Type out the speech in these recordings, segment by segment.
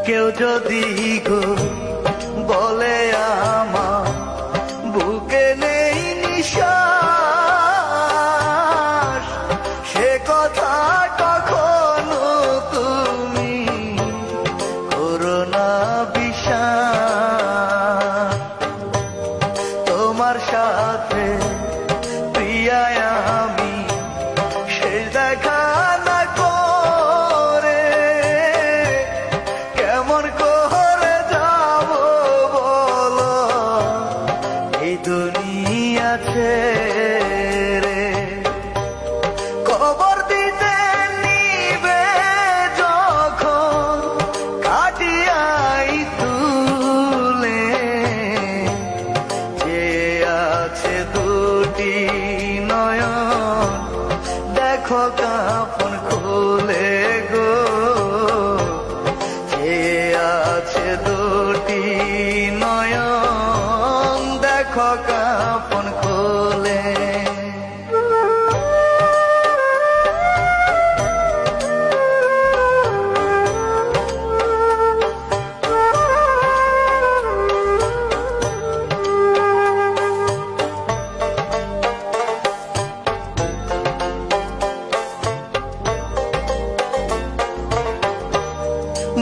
কেউ যদি গো বলে আমার বুকে নেই নিঃশ্বাস, সে কথা কখনো তুমি করো না বিশ্বাস। তোমার সাথে প্রিয়া আমি শেষ দেখা না করে কেমন করে যাব বলো এই দুনিয়া ছেড়ে। কবর দিতে নিবে যখন কাটিয়াই তুলে, যে আছে দুটি নয়ন দেখো কাফন খুলে গো, যে আছে দুটি নয়ন দেখো কাফন খুলে।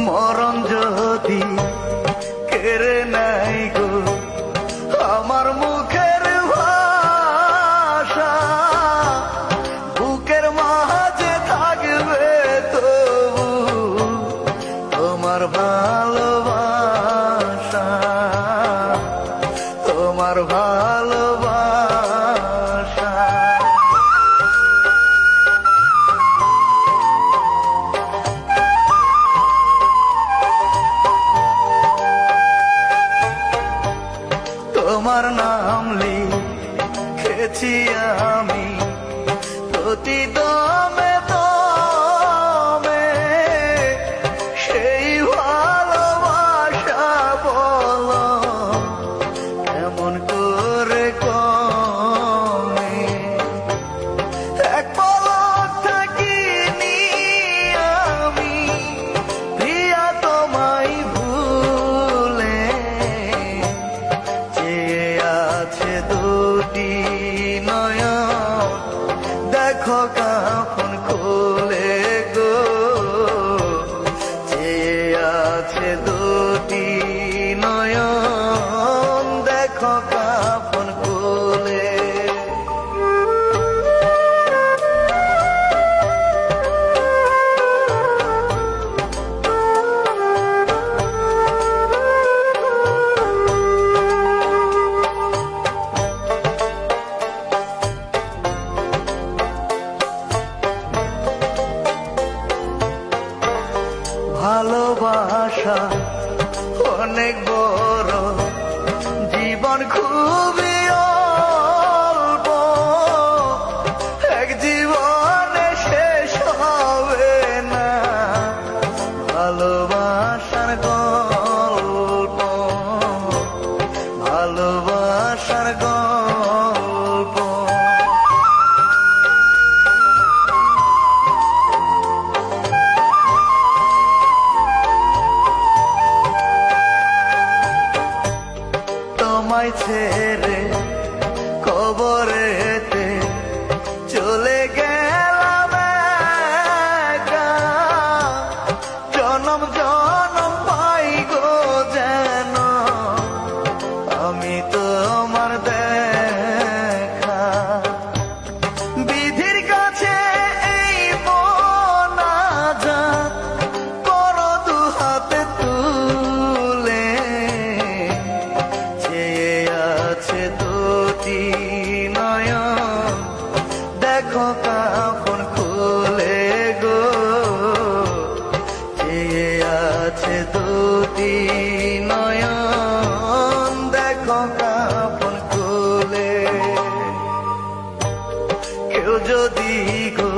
মরণ যদি কেড়ে নাই গো আমার মুখের ভাষা, বুকের মাঝে থাকবে তবু তোমার ভালোবাসা, তোমার ভালোবাসা। তোমার নাম লিখেছি আমি প্রতি দমে দমে, সেই ভালোবাসা বলো কেমন করে কমে। এক পলক থাকিনি আমি প্রিয়া তোমায় ভুলে, যে আছে দুটি নয়ন দেখো কাফন খুলে গো, যে আছে দুটি নয়ন দেখো কাফন খুলে। ভালোবাসা অনেক বড়, জীবন খুবই অল্প, এক জীবনে শেষ হবে না ভালোবাসার গল্প, ভালোবাসার গল্প। তোমায় ছেড়ে কবরেতে চলে গেলাম একা, জনম জনম পাই গো যেন আমি তোমার দেখা। বিধির কাছে এই মোনাজাত করো দু হাতে তুলে, যে আছে দুটি নয়ন দেখো কাফন খুলে গো, যে আছে দুটি নয়ন দেখো কাফন খুলে। কেউ যদি গো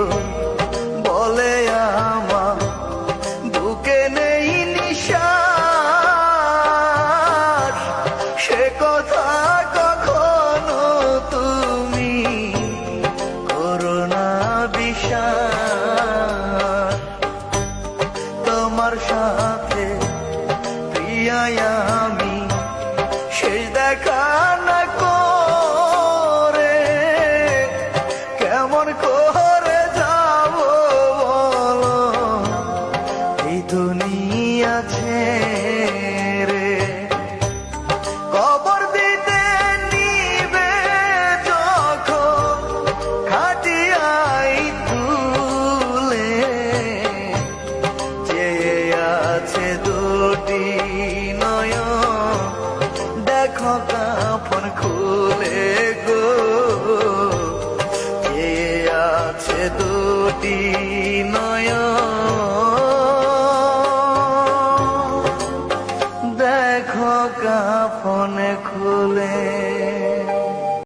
বলে আমার বুকে নেই নিঃশ্বাস, সে কথা কখনো তুমি করো না বিশ্বাস। তোমার সাথে দুনিয়ায় আমি শেষ দেখা না করে কেমন করে যাব বলো এই দুনিয়া ছেড়ে। কবর দিতে নিবে যখন খাটিয়াই তুলে চেয়ে আছে দুটি নয়ন দেখো কাফন খুলে গো চেয়ে আছে দুটি নয়ন দেখো কাফন খুলে।